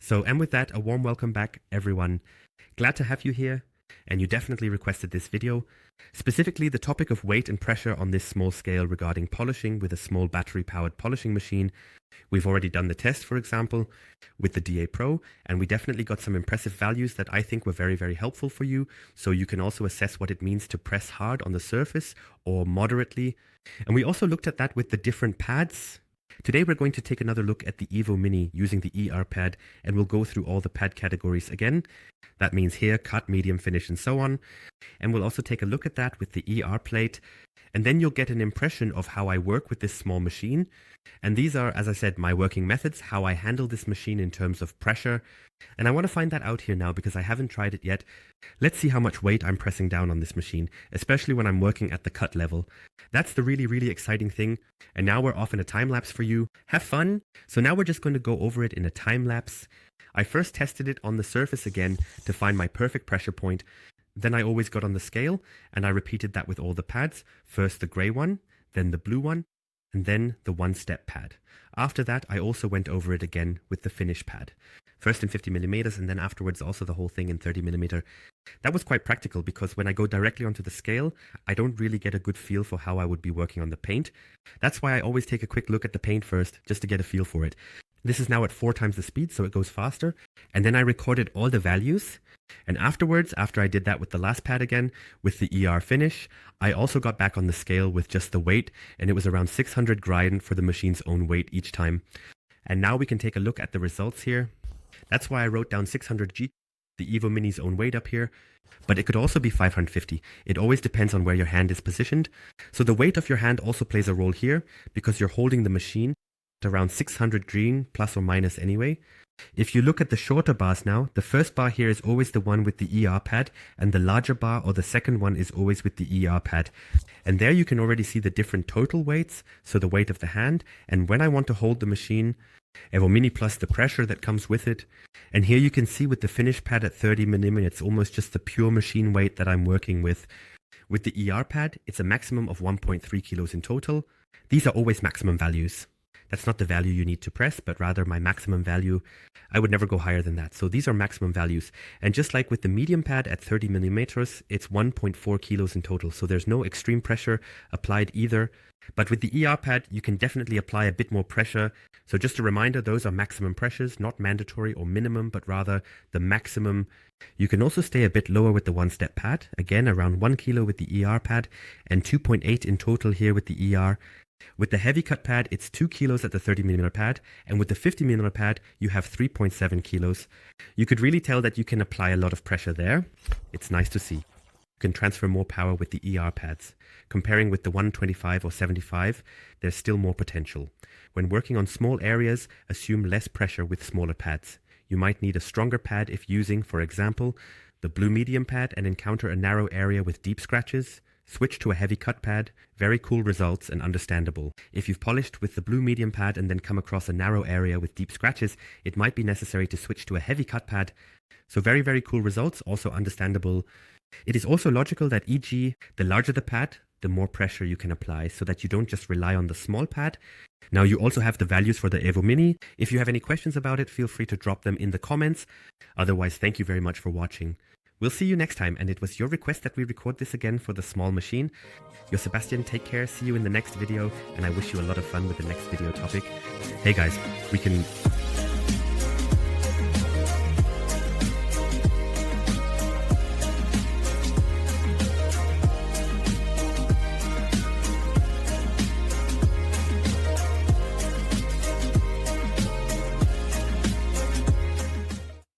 And with that, a warm welcome back, everyone. Glad to have you here, and you definitely requested this video. Specifically, the topic of weight and pressure on this small scale regarding polishing with a small battery-powered polishing machine. We've already done the test, for example, with the DA Pro, and we definitely got some impressive values that I think were very, very helpful for you. So you can also assess what it means to press hard on the surface or moderately. And we also looked at that with the different pads. Today we're going to take another look at the Evo Mini using the ER pad, and we'll go through all the pad categories again. That means hair, cut, medium, finish, and so on. And we'll also take a look at that with the ER plate. And then you'll get an impression of how I work with this small machine. And these are, as I said, my working methods, how I handle this machine in terms of pressure. And I want to find that out here now because I haven't tried it yet. Let's see how much weight I'm pressing down on this machine, especially when I'm working at the cut level. That's the really, really exciting thing. And now we're off in a time lapse for you. Have fun. So now we're just going to go over it in a time lapse. I first tested it on the surface again to find my perfect pressure point. Then I always got on the scale and I repeated that with all the pads. First the gray one, then the blue one, and then the one-step pad. After that, I also went over it again with the finish pad. First in 50 millimeters and then afterwards also the whole thing in 30 millimeter. That was quite practical because when I go directly onto the scale, I don't really get a good feel for how I would be working on the paint. That's why I always take a quick look at the paint first, just to get a feel for it. This is now at 4 times the speed, so it goes faster. And then I recorded all the values. And afterwards, after I did that with the last pad again, with the ER finish, I also got back on the scale with just the weight, and it was around 600 Griden for the machine's own weight each time. And now we can take a look at the results here. That's why I wrote down 600 G, the Evo Mini's own weight up here. But it could also be 550. It always depends on where your hand is positioned. So the weight of your hand also plays a role here, because you're holding the machine at around 600 Green, plus or minus anyway. If you look at the shorter bars now, the first bar here is always the one with the ER pad, and the larger bar or the second one is always with the ER pad. And there you can already see the different total weights, so the weight of the hand, and when I want to hold the machine, Evo Mini plus the pressure that comes with it. And here you can see with the finish pad at 30 mm, it's almost just the pure machine weight that I'm working with. With the ER pad, it's a maximum of 1.3 kilos in total. These are always maximum values. That's not the value you need to press, but rather my maximum value. I would never go higher than that. So these are maximum values. And just like with the medium pad at 30 millimeters, it's 1.4 kilos in total. So there's no extreme pressure applied either. But with the ER pad, you can definitely apply a bit more pressure. So just a reminder, those are maximum pressures, not mandatory or minimum, but rather the maximum. You can also stay a bit lower with the one-step pad. Again, around 1 kilo with the ER pad and 2.8 in total here with the ER. With the heavy cut pad, it's 2 kilos at the 30 millimeter pad, and with the 50 millimeter pad, you have 3.7 kilos. You could really tell that you can apply a lot of pressure there. It's nice to see. You can transfer more power with the ER pads. Comparing with the 125 or 75, there's still more potential. When working on small areas, assume less pressure with smaller pads. You might need a stronger pad if using, for example, the blue medium pad and encounter a narrow area with deep scratches. Switch to a heavy cut pad. Very cool results and understandable. If you've polished with the blue medium pad and then come across a narrow area with deep scratches, it might be necessary to switch to a heavy cut pad. So very, very cool results, also understandable. It is also logical that e.g. the larger the pad, the more pressure you can apply so that you don't just rely on the small pad. Now you also have the values for the Evo Mini. If you have any questions about it, feel free to drop them in the comments. Otherwise, thank you very much for watching. We'll see you next time, and it was your request that we record this again for the small machine. Yo, Sebastian, take care, see you in the next video, and I wish you a lot of fun with the next video topic. Hey guys, we can